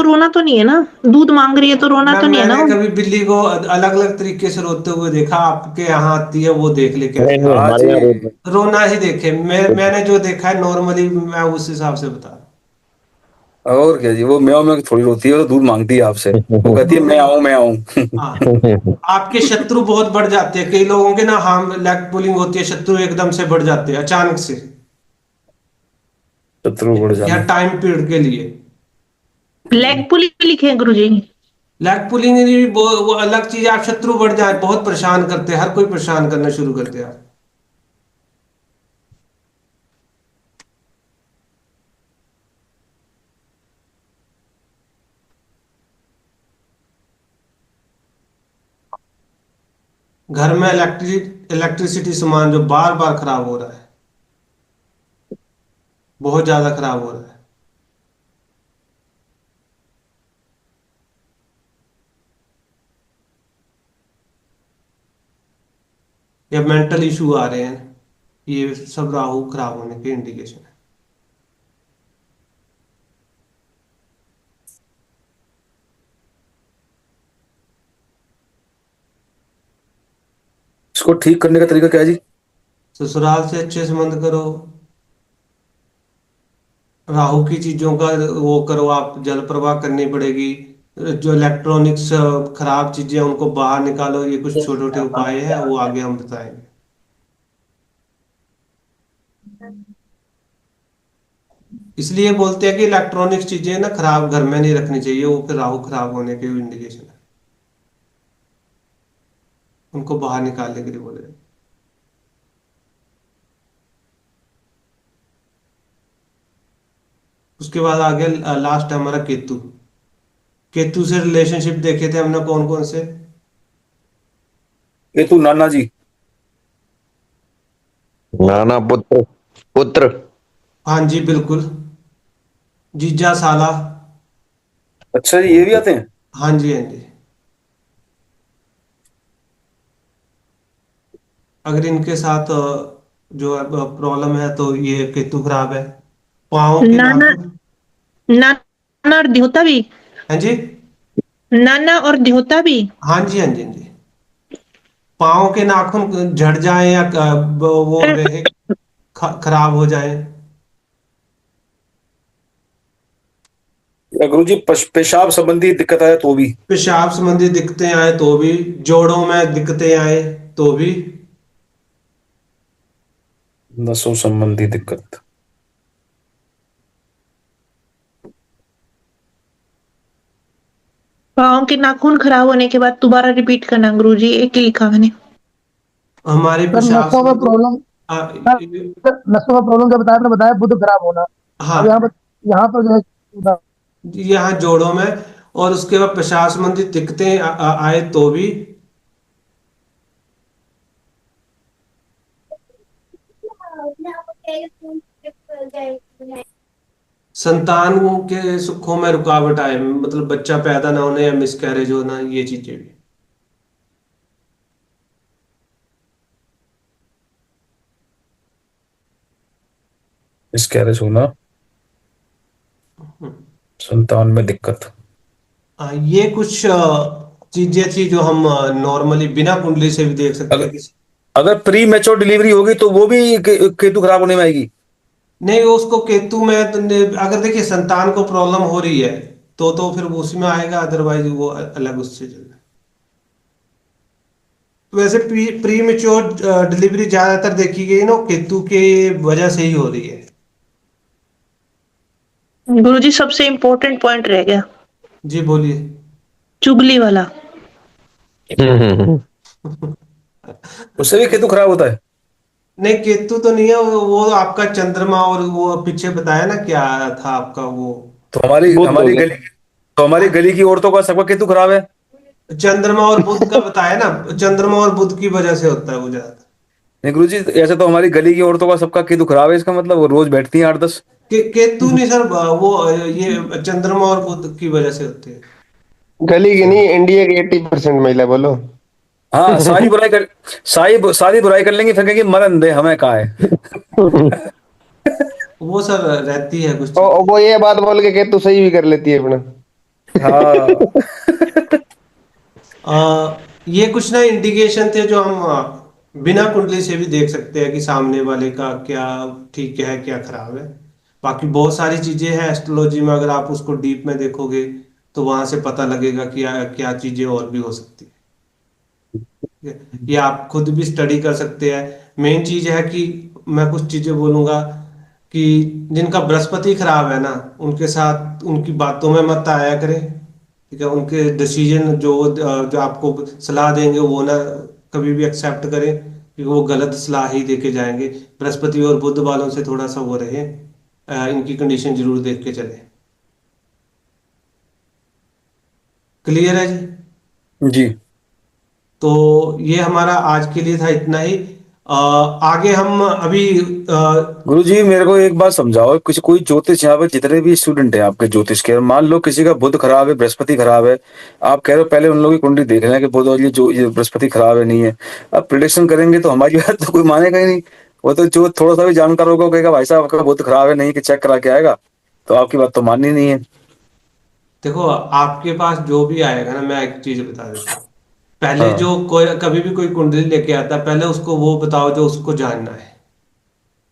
रोना तो नहीं है ना? दूध मांग रही है तो रोना मैम तो नहीं है ना मैंने वो? कभी बिल्ली को अलग अलग तरीके से रोते हुए देखा, आपके यहाँ आती है वो देख ले नहीं कैसे नहीं, आती हाँ हमारे जी। यहाँ रोड है। रोना ही देखे, मैंने जो देखा है नॉर्मली, मैं उस हिसाब से बता रहा और क्या जी, वो म्याऊं म्याऊं थोड़ी रोती है, वो तो दूध मांगती है आपसे। वो कहती है हूँ। मैं आऊं मैं आऊं। हाँ, आपके शत्रु बहुत बढ़ जाते हैं, कई लोगों के ना हार्म लेग पुलिंग होती है, शत्रु एकदम से बढ़ जाते हैं अचानक से, शत्रु बढ़ या जाना। टाइम पीरियड के लिए। ब्लैक पुलिंग लिखे हैं गुरुजी। लेग पुलिंग वो अलग चीज है, आप शत्रु बढ़ जाए, बहुत परेशान करते हैं, हर कोई परेशान करना शुरू करते हैं आप। घर में इलेक्ट्रिसिटी सामान जो बार बार खराब हो रहा है, बहुत ज्यादा खराब हो रहा है, या मेंटल इशू आ रहे हैं, ये सब राहु खराब होने के इंडिकेशन है। इसको ठीक करने का तरीका क्या है जी? ससुराल से अच्छे संबंध करो, राहु की चीजों का वो करो, आप जल प्रवाह करनी पड़ेगी, जो इलेक्ट्रॉनिक्स खराब चीजें हैं उनको बाहर निकालो, ये कुछ छोटे छोटे उपाय है, वो आगे हम बताएंगे। इसलिए बोलते हैं कि इलेक्ट्रॉनिक्स चीजें ना खराब घर में नहीं रखनी चाहिए, वो फिर राहु खराब होने के इंडिकेशन है, उनको बाहर निकालने के लिए बोले। उसके बाद आगे लास्ट है हमारा केतु। केतु से रिलेशनशिप देखे थे हमने कौन कौन से? ये तू नाना जी। नाना पुत्र पुत्र। हाँ जी बिल्कुल, जीजा साला। अच्छा जी, ये भी आते हैं। हाँ जी हाँ जी, अगर इनके साथ जो प्रॉब्लम है तो ये केतु खराब है। पाँव के नाना, नाखून। नाना और द्योता भी। हाँ जी। नाना और द्योता भी। हाँ जी हाँ जी हाँ जी, पाँव के नाखून झड़ जाए या वो रहे, खराब हो जाए। या गुरु जी पेशाब संबंधी दिक्कत आए तो भी? पेशाब संबंधी दिक्कतें आए तो भी, जोड़ों में दिक्कतें आए तो भी। नसों संबंधी दिक्कत? पाँव के नाखून खराब होने के बाद दोबारा रिपीट करना गुरुजी, एक ही लिखा मैंने। हमारे सर पेशाब नसों का संबंधी प्रॉब्लम। आ, सर नसों का प्रॉब्लम क्या बताया आपने? बताया बुध खराब होना। अब यहाँ हाँ, पर, यहाँ पर जो है यहाँ जोड़ों में, और उसके बाद पेशाब संबंधी दिक्कतें आए तो भी। संतान के सुखों में रुकावट आए, मतलब बच्चा पैदा ना होने या मिसकैरेज होना, ये चीजें भी। मिसकैरेज होना, संतान में दिक्कत। ये कुछ चीजें थी जो हम नॉर्मली बिना कुंडली से भी देख सकते हैं अगर किसी। अगर प्री मैच्योर डिलीवरी होगी तो वो भी केतु खराब होने में आएगी? नहीं, उसको केतु में अगर देखिए संतान को प्रॉब्लम हो रही है तो फिर वो उसमें आएगा, अदरवाइज वो अलग उससे चलेगा। वैसे प्री मेच्योर डिलीवरी ज्यादातर देखी गई ना केतु के वजह से ही हो रही है। गुरुजी सबसे इम्पोर्टेंट पॉइंट रह गया, जी बोलिए। चुगली वाला। उससे भी केतु खराब होता है? नहीं, केतु तो नहीं है, वो आपका चंद्रमा, और वो पीछे बताया ना क्या था आपका वो। तो हमारी बुध हो हमारी गया। गली तो हमारी हाँ, गली की औरतों का सबका केतु खराब है? चंद्रमा और बुध का बताया ना, चंद्रमा और बुध की वजह से होता है वो ज्यादा। नहीं गुरु जी, ऐसे तो हमारी गली की औरतों का सबका केतु खराब है, इसका मतलब वो रोज बैठती हैं 8-10। केतु नहीं सर, वो ये चंद्रमा और बुध की वजह से होते हैं। गली की नहीं, इंडिया की 80% महिला बोलो। हाँ, सारी बुराई कर लेंगी, फिर कहेंगी मरन दे हमें कहा है। वो सर रहती है कुछ और चीजें। वो ये बात बोल के कि तू सही भी कर लेती है अपना। हाँ। ये कुछ ना इंडिकेशन थे जो हम बिना कुंडली से भी देख सकते हैं कि सामने वाले का क्या ठीक है क्या खराब है। बाकी बहुत सारी चीजें हैं एस्ट्रोलॉजी में, अगर आप उसको डीप में देखोगे तो वहां से पता लगेगा कि क्या क्या चीजें और भी हो सकती है। ठीक है? ये आप खुद भी स्टडी कर सकते हैं। मेन चीज है कि मैं कुछ चीजें बोलूंगा कि जिनका बृहस्पति खराब है ना, उनके साथ उनकी बातों में मत आया करें। ठीक है, उनके डिसीजन जो आपको सलाह देंगे वो ना कभी भी एक्सेप्ट करें, क्योंकि वो गलत सलाह ही देके जाएंगे। बृहस्पति और बुध वालों से थोड़ा सा वो रहे, इनकी कंडीशन जरूर देख के चले। क्लियर है जी? जी। तो ये हमारा आज के लिए था इतना ही। आगे हम अभी गुरुजी मेरे को एक बात समझाओ, किसी कोई ज्योतिष यहाँ पे जितने भी स्टूडेंट हैं आपके ज्योतिष के, मान लो किसी का बुध खराब है, बृहस्पति खराब है, आप कह रहे हो पहले उन लोगों की कुंडली देख लें कि बुध और ये बृहस्पति खराब है नहीं है। अब प्रिडिक्शन करेंगे तो हमारी बात तो कोई मानेगा ही नहीं। वो तो जो थोड़ा सा भी जानकार होगा वो कहेगा भाई साहब आपका बुध खराब है नहीं कि चेक करा के आएगा, तो आपकी बात तो माननी नहीं है। देखो, आपके पास जो भी आएगा ना, मैं एक चीज बता देता हूँ। पहले हाँ। जो कोई कभी भी कोई कुंडली लेके आता है, पहले उसको वो बताओ जो उसको जानना है।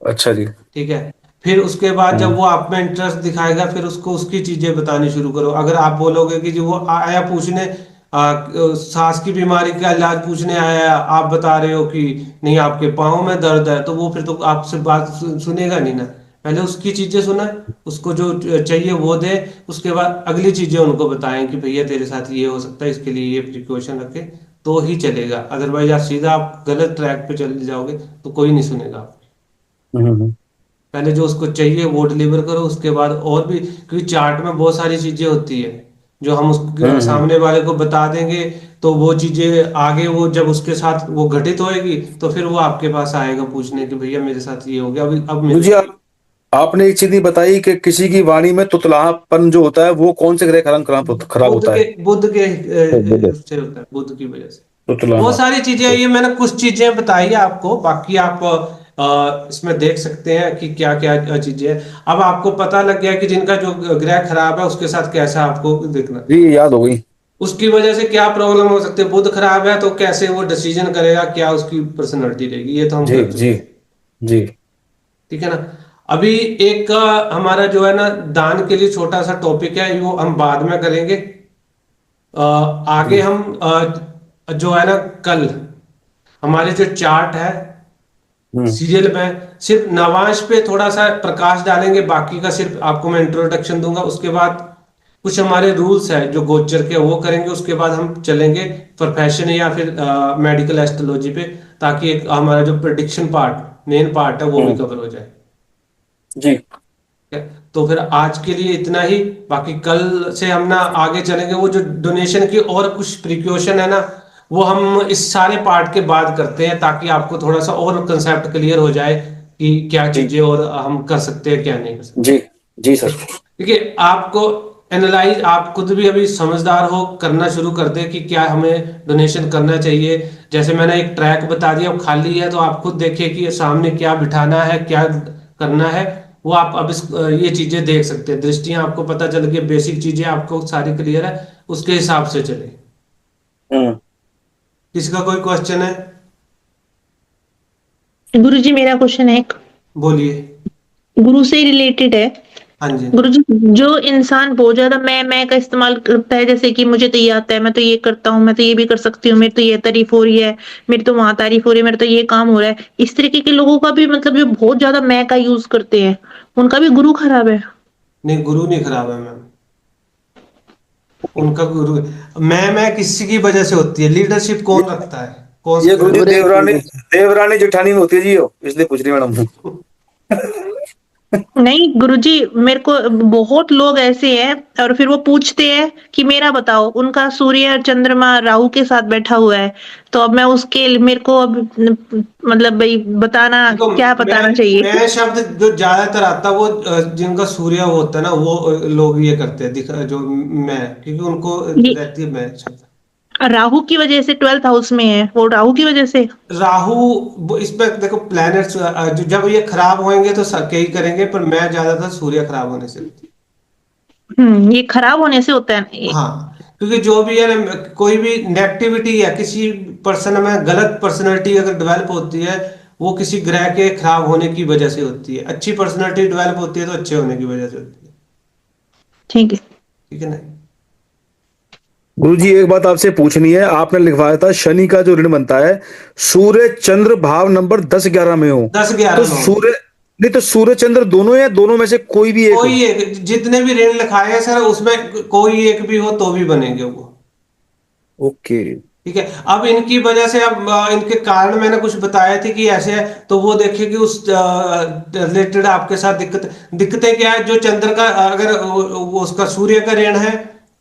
अच्छा जी। ठीक है, फिर उसके बाद जब हम्म। वो आप में इंटरेस्ट दिखाएगा, फिर उसको उसकी चीजें बतानी शुरू करो। अगर आप बोलोगे कि जो वो आया पूछने सांस की बीमारी का इलाज पूछने आया, आप बता रहे हो कि नहीं आपके पाँव में दर्द है, तो वो फिर तो आपसे बात सुनेगा नहीं ना। पहले उसकी चीजें सुना, उसको जो चाहिए वो दे, उसके बाद अगली चीजें उनको बताएं कि भैया तेरे साथ ये हो सकता है, इसके लिए ये प्रिकॉशन रखे, तो ही चलेगा। अदरवाइज आप सीधा आप गलत ट्रैक पे चले जाओगे तो कोई नहीं सुनेगा आप। हम्म। पहले जो उसको चाहिए वो डिलीवर करो, उसके बाद और भी, क्योंकि चार्ट में बहुत सारी चीजें होती है जो हम उस हम्म। सामने वाले को बता देंगे, तो वो चीजें आगे वो जब उसके साथ वो घटित होएगी तो फिर वो आपके पास आएगा पूछने कि भैया मेरे साथ ये हो गया, अब मेरे गुरुजी साथ। आपने एक चीज नहीं बताई कि किसी की वाणी में तुतलापन जो होता है वो कौन से ग्रह का रंग खराब बुद्ध होता के है? बुद्ध के बुध। उससे होता है, बुद्ध की वजह से। बहुत तुतलाना। सारी चीजें, ये मैंने कुछ चीजें बताई है आपको, बाकी आप इसमें देख सकते हैं कि क्या क्या चीजें हैं। अब आपको पता लग गया कि जिनका जो ग्रह खराब है उसके साथ कैसा आपको देखना, जी याद हो गई। उसकी वजह से क्या प्रॉब्लम हो सकती है। बुध खराब है तो कैसे वो डिसीजन करेगा, क्या उसकी पर्सनैलिटी रहेगी, ये तो हम जी कर जी चुके हैं। जी। ठीक है ना। अभी एक हमारा जो है ना दान के लिए छोटा सा टॉपिक है, वो हम बाद में करेंगे। आगे जी। हम जो है ना कल हमारे जो चार्ट है हम्म। सीरियल में सिर्फ नवांश पे थोड़ा सा प्रकाश डालेंगे, बाकी का सिर्फ आपको मैं इंट्रोडक्शन दूंगा। उसके बाद कुछ हमारे रूल्स है जो गोचर के, वो करेंगे। उसके बाद हम चलेंगे प्रोफेशन या फिर मेडिकल एस्ट्रोलॉजी पे, ताकि एक हमारा जो प्रिडिक्शन पार्ट, मेन पार्ट है, वो भी हम्म। कवर हो जाए। जी। ठीक है? तो फिर आज के लिए इतना ही। बाकी कल से हम ना आगे चलेंगे, वो जो डोनेशन की और कुछ प्रिकॉशन है ना, वो हम इस सारे पार्ट के बाद करते हैं, ताकि आपको थोड़ा सा और कंसेप्ट क्लियर हो जाए कि क्या जी चीजें और हम कर सकते हैं क्या नहीं कर सकते। जी जी सर। देखिए, आपको एनालाइज, आप खुद भी अभी समझदार हो, करना शुरू कर दे कि क्या हमें डोनेशन करना चाहिए। जैसे मैंने एक ट्रैक बता दिया, वो खाली है, तो आप खुद देखिए कि सामने क्या बिठाना है, क्या करना है। वो आप अब ये चीजें देख सकते हैं, दृष्टियां आपको पता चल गई, बेसिक चीजें आपको सारी क्लियर है, उसके हिसाब से चले। हम्म। किसी का कोई क्वेश्चन है? गुरुजी मेरा क्वेश्चन है एक, बोलिए। गुरु से रिलेटेड है। हाँ जी। गुरुजी, जो इंसान बहुत ज्यादा मैं का इस्तेमाल करता है, जैसे कि मुझे तो ये आता है, मैं तो ये करता हूँ, मैं तो ये भी कर सकती हूँ, मेरी तो ये तारीफ हो रही है, मेरी तो वहां तारीफ हो रही है, मेरा तो ये काम हो रहा है, इस तरीके के लोगों का भी मतलब जो बहुत ज्यादा मैं का यूज करते हैं, उनका भी गुरु खराब है? नहीं, गुरु नहीं खराब है मैम, उनका गुरु। मैं किसी की वजह से होती है, लीडरशिप ये कौन रखता है, कौन ये सा गुरुजी ग्रह? देवरानी जेठानी में होती है जी, हो इसलिए पूछ रही मैडम। नहीं गुरुजी, मेरे को बहुत लोग ऐसे हैं, और फिर वो पूछते हैं कि मेरा बताओ, उनका सूर्य चंद्रमा राहु के साथ बैठा हुआ है, तो अब मैं उसके मेरे को अब मतलब भाई बताना, देखो, क्या बताना चाहिए? मैं शब्द जो ज्यादातर आता है वो जिनका सूर्य होता है ना, वो लोग ये करते हैं जो मैं, क्योंकि उनको ये रहती है मैं शब्द। राहु की वजह से 12th हाउस में है, वो राहु की वजह से। राहु, इस पे देखो प्लैनेट्स जो जब ये खराब होंगे तो कई करेंगे, पर मैं ज्यादातर सूर्य खराब होने से होती है। ये खराब होने से होता है। हाँ, क्योंकि जो भी है ना, कोई भी नेगेटिविटी या किसी पर्सन में गलत पर्सनैलिटी अगर डेवलप होती है, वो किसी ग्रह के खराब होने की वजह से होती है। अच्छी पर्सनैलिटी डेवलप होती है तो अच्छे होने की वजह से होती है। ठीक है। ठीक है ना? गुरुजी एक बात आपसे पूछनी है, आपने लिखवाया था शनि का जो ऋण बनता है सूर्य चंद्र भाव नंबर 10-11 में हो, 10-11 तो में हो। सूर्य नहीं तो सूर्य चंद्र दोनों या दोनों में से कोई भी एक हो? कोई एक, जितने भी ऋण लिखाए हैं सर, उसमें कोई एक भी हो तो भी बनेंगे वो। ओके। ठीक है। अब इनकी वजह से, अब इनके कारण मैंने कुछ बताए थे कि ऐसे है, तो वो देखिए कि उस रिलेटेड आपके साथ दिक्कतें क्या है। जो चंद्र का अगर वो उसका सूर्य का ऋण है,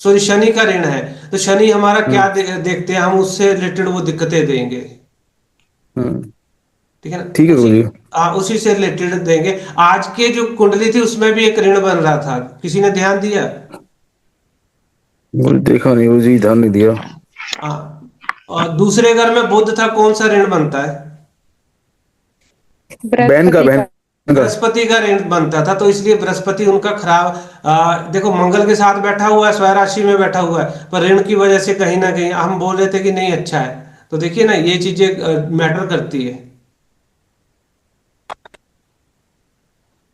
सॉरी शनि का ऋण है, तो शनि हमारा क्या हम्म। देखते हैं हम, उससे रिलेटेड वो दिक्कतें देंगे। हम्म। ठीक है ना? ठीक है गुरुजी। उसी से रिलेटेड देंगे। आज के जो कुंडली थी उसमें भी एक ऋण बन रहा था, किसी ने ध्यान दिया? गुरु देखा नहीं गुरुजी, ध्यान नहीं दिया। हाँ। और दूसरे घर में बुध था, कौन सा ऋण बनता है? बहन का। बृहस्पति का ऋण बनता था, तो इसलिए बृहस्पति उनका खराब। देखो, मंगल के साथ बैठा हुआ है, स्वयं राशि में बैठा हुआ है, पर ऋण की वजह से कहीं ना कहीं हम बोल रहे थे कि नहीं अच्छा है। तो देखिए ना, ये चीजें मैटर करती है।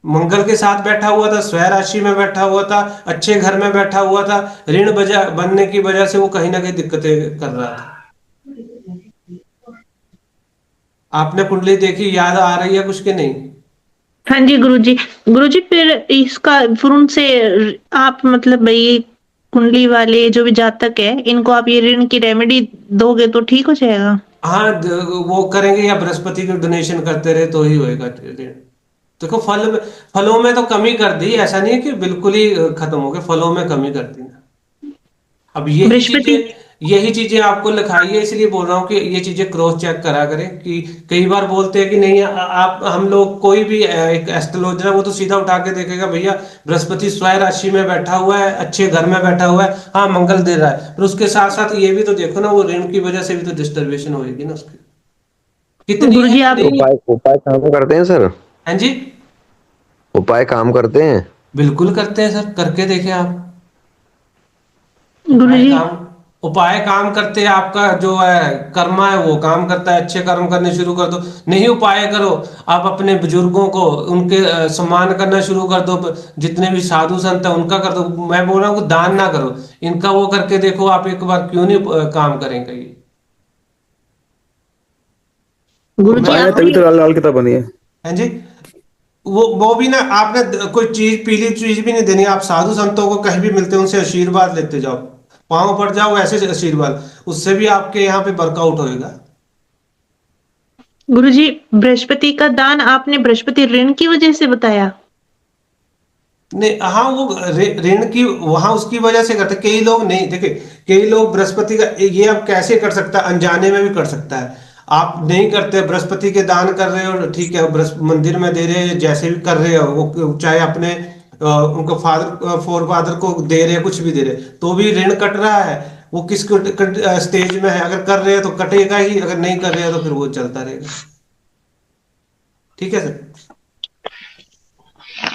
मंगल के साथ बैठा हुआ था, स्वयं राशि में बैठा हुआ था, अच्छे घर में बैठा हुआ था, ऋण बजा बनने की वजह से वो कहीं ना कहीं दिक्कतें कर रहा था। आपने कुंडली देखी, याद आ रही है कुछ के नहीं? हाँ जी गुरुजी। गुरुजी फिर इसका फिर उनसे आप मतलब भाई कुंडली वाले जो भी जातक है, इनको आप ये ऋण की रेमेडी दोगे तो ठीक हो जाएगा? हाँ, वो करेंगे या बृहस्पति को डोनेशन करते रहे तो ही होएगा ऋण। देखो, फलों में तो कमी कर दी, ऐसा नहीं है कि बिल्कुल ही खत्म हो गए, फलों में कमी कर दी ना। अब बृहस्पति। यही चीजें आपको लिखाई है, इसलिए बोल रहा हूँ कि ये चीजें क्रॉस चेक करा करें। कि कई बार बोलते हैं कि नहीं, आप हम लोग कोई भी एक एस्ट्रोलॉजर है, वो तो सीधा उठा के देखेगा भैया बृहस्पति स्वयं राशि में बैठा हुआ है, अच्छे घर में बैठा हुआ है, हाँ मंगल दे रहा है, पर उसके साथ साथ ये भी तो देखो ना, वो ऋण की वजह से भी तो डिस्टर्बेशन होगी ना उसकी, कितनी है गुरुजी कि आप नहीं। उपाय उपाय काम करते हैं सर? हाँ जी, उपाय काम करते हैं? बिल्कुल करते हैं सर, करके देखें आप। उपाय गुरुजी काम उपाय काम करते हैं। आपका जो है कर्मा है वो काम करता है, अच्छे कर्म करने शुरू कर दो। नहीं उपाय करो, आप अपने बुजुर्गों को उनके सम्मान करना शुरू कर दो, जितने भी साधु संत है उनका कर दो। मैं बोल रहा हूँ कि दान ना करो, इनका वो करके देखो आप एक बार, क्यों नहीं काम करेंगे ये। गुरुजी आए आपने तभी तो लाल लाल किताब बनी है। हाँ जी। वो भी ना, आपने कोई चीज पीली चीज भी नहीं देनी। आप साधु संतों को कहीं भी मिलते हैं, उनसे आशीर्वाद लेते जाओ, पांव पड़ जाओ ऐसे आशीर्वाद, उससे भी आपके यहाँ पे वर्कआउट होएगा। गुरुजी बृहस्पति का दान आपने बृहस्पति ऋण की वजह से बताया? नहीं, हाँ, वो ऋण की वहां उसकी वजह से करते। कई लोग नहीं, देखिए, कई लोग बृहस्पति का ये अब कैसे कर सकता है, अनजाने में भी कर सकता है। आप नहीं करते, बृहस्पति के दान कर रहे हो, ठीक है, मंदिर में दे रहे हो, जैसे भी कर रहे हो, वो चाहे अपने उनको फादर फोर फादर को दे रहे हो, कुछ भी दे रहे हो, तो भी ऋण कट रहा है। वो किस स्टेज में है, अगर कर रहे हो तो कटेगा ही, अगर नहीं कर रहे हो तो फिर वो चलता रहेगा। ठीक है सर?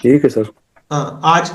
ठीक है सर। हाँ, आज